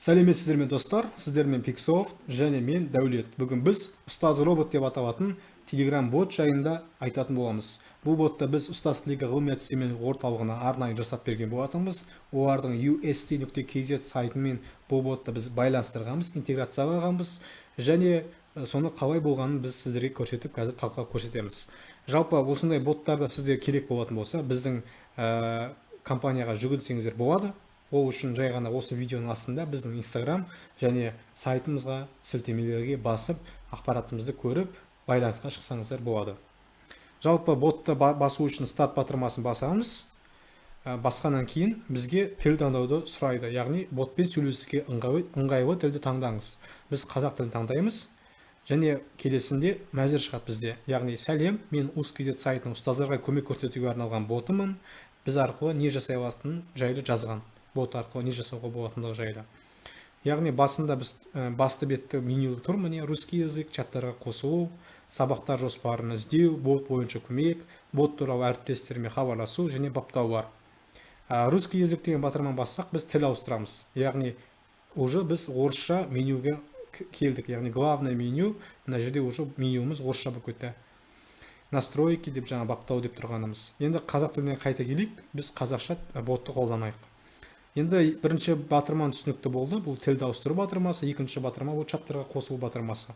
Сәлеметсіздер ме достар, сіздермен Pixoft және мен Дәулет. Бүгін біз ұстаз робот деп аталатын Telegram бот жайында айтатын боламыз. Бұл ботта біз ұстаз лига ғылыми-әдістемелік орталығына арнайы жасап берген болатынбыз. Олардың ust.kz сайтымен бұл ботты біз байланыстырғанбыз, интеграциялағанбыз және соны қалай болғанын біз сіздерге көрсетіп, қазір талқылап көрсетеміз. Жалпы осындай боттарда сіздерге керек болатын болса, біздің компанияға жүгінсеңіздер болады. Ол үшін жай ғана осы видеоның астында біздің Instagram және сайтымызға сілтемелерге басып, ақпаратымызды көріп, байланысқа шықсаңыздар болады. Жалпы ботты басу үшін старт батырмасын басамыз. Басқаннан кейін бізге тіл таңдауды сұрайды. Яғни ботпен сөйлесуге ыңғайлы тілді таңдаңыз. Біз қазақ тілін таңдаймыз және келесінде мәзір шығады бізде. Яғни сәлем, мен ust.kz сайтының ұстаздарға көмек көрсетуге арналған ботымын. Біз арқылы не жасай алатынын жайлы жазған. Бот арқылы не жасауға болатындығы жайлы. Яғни басында біз басты бетті меню тұр, міне русский язык, чаттарға қосылу, сабақтар жоспарын іздеу, бот бойынша көмек, бот туралы әріптестермен хабарласу және баптау бар. Русский язык деген батырманы бассақ, біз тіл ауыстырамыз. Яғни уже біз орысша менюге келдік. Яғни главное меню, мына жерде уже менюіміз орысша болып кетті. Настройки деп жаңа баптау деп тұрғанымыз. Енді қазақ тіліне қайта келейік, біз қазақша ботты қолданайық. Енді бірінші батырман түсінікті болды. Бұл тілді ауыстыру батырмасы, екінші батырма бұл чаттарға қосылу батырмасы.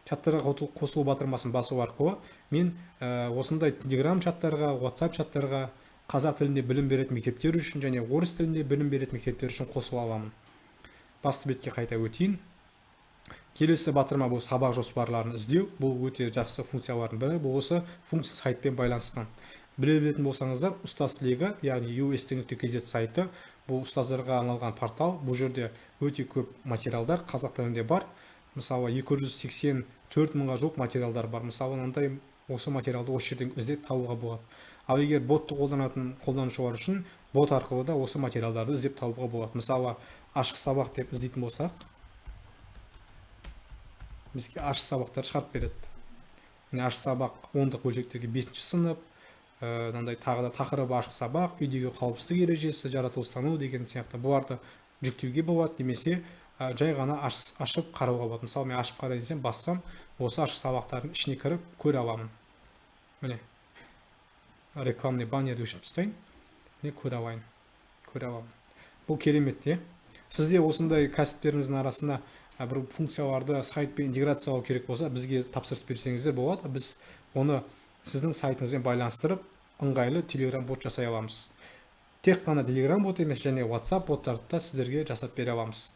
Чаттарға қосылу батырмасын басу арқылы мен осындай Telegram чаттарға, WhatsApp чаттарға қазақ тілінде білім беретін мектептер үшін және орыс тілінде білім беретін мектептер үшін қосыла аламын. Басты бетке қайта өтейін. Келесі батырма бұл сабақ жоспарларын іздеу. Бұл өте жақсы функциялардың бірі. Бұл осы функция сайтпен байланысқан. Біле білетін болсаңыздар, ұстаз лига, яғни ust.kz сайты, бұл ұстаздарға арналған портал. Бұл жерде өте көп материалдар қазақ тілінде бар. Мысалы 284 мыңға жуық материалдар бар. Мысалы мынандай осы материалды осы жерден іздеп табуға болады. Ал егер ботты қолданатын қолданушылар үшін бот арқылы да осы материалдарды іздеп табуға болады. Мысалы ашық сабақ деп іздейтін болсақ, бізге ашық сабақтар шығарып береді. Ашық сабақ 10-дық бөлшектерге 5-ші сынып, мынандай тағы да тақырыбы ашық сабақ, үйдегі қауіпсіздік ережесі, жаратылыстану деген сияқты бұларды жүктеуге болады, немесе жай ғана ашып қарауға болады. Мысалы мен ашып қарай десем, бассам, осы ашық сабақтардың ішіне кіріп көре аламын. Міне рекламный баннерді өшіріп тастайын. Міне көре аламын. Бұл керемет те. Сізде осындай кәсіптеріңіздің арасында бір функцияларды сайтпен интеграциялау керек болса, бізге тапсырыс берсеңіздер болады. Біз оны сіздің сайтыңызбен байланыстырып, ыңғайлы Telegram бот жасай аламыз. Тек қана Telegram бот емес, және WhatsApp боттарды да сіздерге жасап бере аламыз.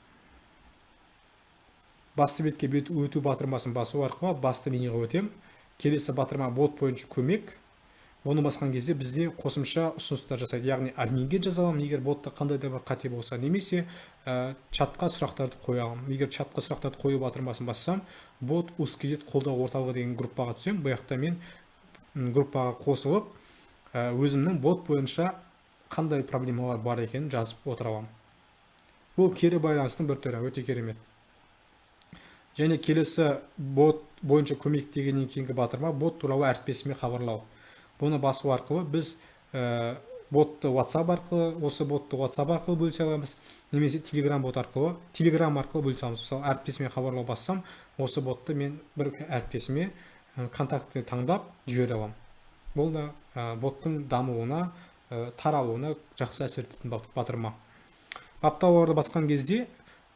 Басты бетке өту батырмасын басу арқылы басты менюға өтем. Келесі батырма бот бойынша көмек. Оны басқан кезде бізде қосымша ұсыныстар жасайды. Яғни админге жаза аламын, егер ботта қандай да бір қате болса, немесе чатқа сұрақтарды қоя аламын. Егер чатқа сұрақтарды қою батырмасын бассам, бот ust.kz қолдау орталығы деген группаға түсем. Бұл жақта мен группаға қосылып, өзімнің бот бойынша қандай проблемалар бар екенін жазып отыра аламын. Бұл кері байланыстың бір түрі, өте керемет. Және келесі бот бойынша көмек дегеннен кейінгі батырма бот туралы әріптесіме хабарлау. Бұны басу арқылы біз ботты WhatsApp арқылы бөлісе аламыз, немесе Telegram бот арқылы, Telegram арқылы бөлісе аламыз. Мысалы, әріптесіме хабарлау бассам, осы ботты мен бір әріптесіме контактты таңдап жібере аламын. Бұл да боттың дамуына, таралуына жақсы әсер ететін батырма. Баптауларды басқан кезде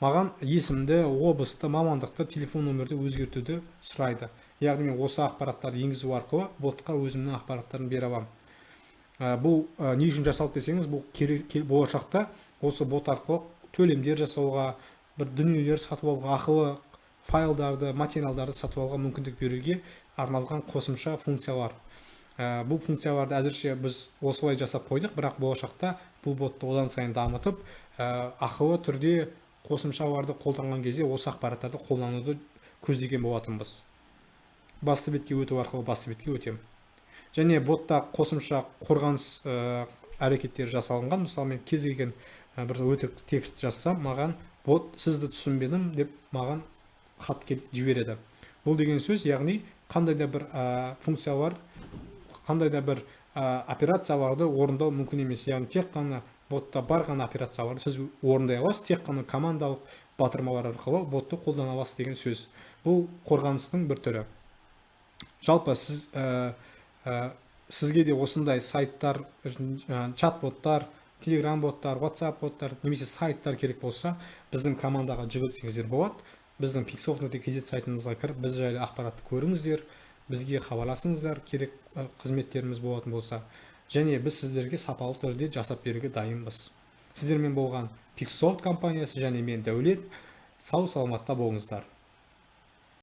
маған есімді, облысты, мамандықты, телефон нөмірді өзгертуді сұрайды. Яғни мен осы ақпараттарды енгізу арқылы ботқа өзімнің ақпараттарын бере аламын. Бұл не үшін жасалды десеңіз, бұл болашақта осы бот арқылы төлемдер жасауға, бір дүниелер сатып алуға, ақылы файлдарды, материалдарды сатып алуға мүмкіндік беруге арналған қосымша функциялар. Бұл функцияларды әзірше біз осылай жасап қойдық, бірақ болашақта бұл ботты одан сайын дамытып, ақылы түрде қосымшаларды қолданған кезде осы ақпараттарды қолдануды көздеген болатынбыз. Басты бетке өту арқылы басты бетке өтем. Және ботта қосымша қорғаныс әрекеттері жасалынған. Мысалы, мен кез келген бір өтірік текст жазсам, маған бот сізді түсінбедім деп маған хат келіп жібереді. Бұл деген сөз, яғни қандай да бір функциялар, қандай да бір операцияларды орындау мүмкін емес. Яғни тек қана ботта бар ғана операцияларды сіз орындай аласыз, тек қана командалық батырмалар арқылы ботты қолдана аласыз деген сөз. Бұл қорғаныстың бір түрі. Жалпы сізге де осындай сайттар, чат-боттар, телеграм-боттар, WhatsApp-боттар немесе сайттар керек болса, біздің командаға жүгінсеңіздер болады. Біздің pixsoft.kz сайтымызға кіріп, біз жайлы ақпаратты көріңіздер, бізге хабарласыңыздар, керек қызметтеріміз болатын болса, және біз сіздерге сапалы түрде жасап беруге дайынбыз. Сіздермен болған Pixsoft компаниясы және мен Дәулет, сау саламатта болыңыздар.